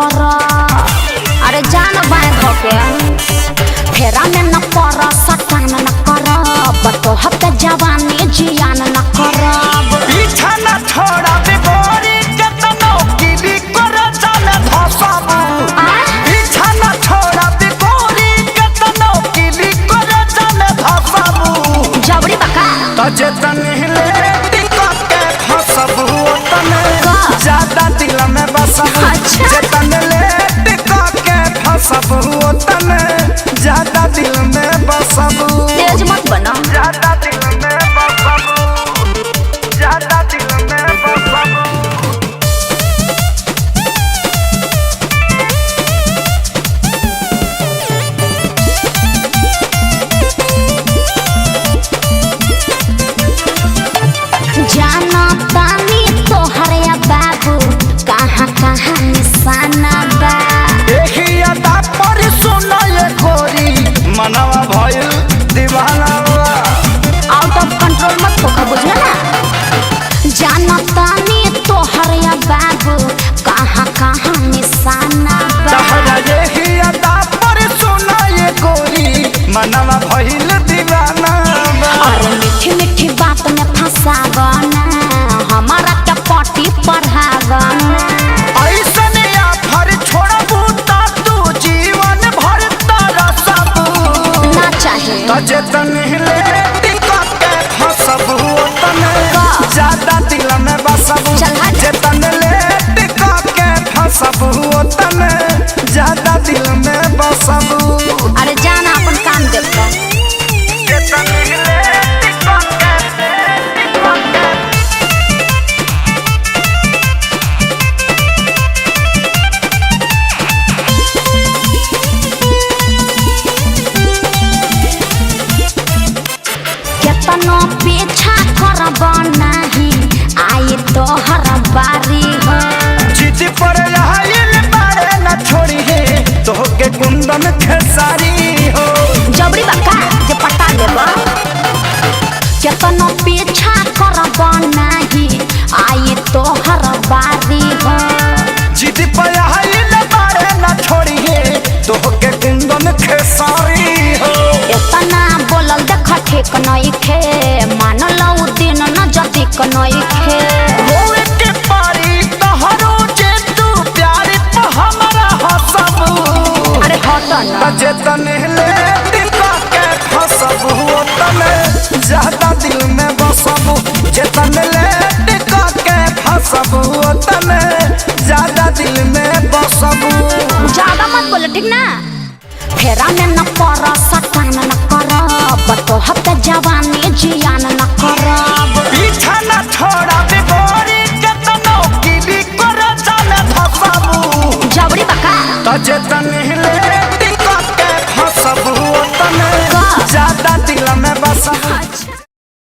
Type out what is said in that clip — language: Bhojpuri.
कर। अरे जान बाएं धोके फेरा में न पर सटान न कर तो हफ्ते जवानी जियान न करब। पीछा न छोड़ा बिगोरी केतनो गिरी कर जाने धसबू। पीछा न छोड़ा बिगोरी केतनो गिरी कर जाने धसबू। जबरी बका तजे तनहिले टिकट के फसबू तने ज्यादा दिल में बसबू। अच्छा। जे तनहिले टिकट के फसबू तने ज्यादा दिल में बसबू। तेज मत बना। ज्यादा दिल में बसबू। ज्यादा दिल में बसबू। जाना तानी तोहर या बाबू कहाँ कहाँ निशाना बा। देखी अदा पर सुनो ये गोरी मनवा भइल दीवाना बा। आउट ऑफ कंट्रोल मत होकर बुझला ना। जाना तानी तोहर या बाबू कहाँ कहाँ निशाना बा। तहरा देखी अदा पर सुनो ये गोरी मनवा भइल दीवाना बा। और मीठी मीठी बात में फंसावना हमारा क्या पार्टी पढ़ावना। ऐसन आफर छोड़बू ता तू जीवन भर तरसबू। ना चाहे तजे तनहिले टिकट के फसबू तने ज्यादा दिल में बसबू। चल हट। जे तनहिले टिकट के फसबू तने ज्यादा दिल में बसबू। अरे जाना अपन काम देखो। जे तनहिले टिकट के केतनो पीछा करब नहीं आई तोहर बारी हो। जिद पर आइल बारे न छोड़ी है तोहके कुंदन खेसारी हो। जबरी बका जे पटा लेब। केतनो पीछा करब नहीं आई तोहर बारी हो। जिद पर आइल बारे न छोड़ी है तोहके कुंदन खेसारी हो। इतना बोलल देख ठीक नहीं खे मान लो दिन न जदिक नहीं खे। होए के पारी तोहरो जे तू प्यार पे हमरा हसबू। अरे हट न। जे तनहिले टिकट के फसबू तने ज्यादा दिल में बसबू। जे तनहिले टिकट के फसबू तने ज्यादा दिल में बसबू। ज्यादा मत बोलो ठीक ना। फेरा में न पर सटान न करब तो हफ्ते जवानी जियान न करब।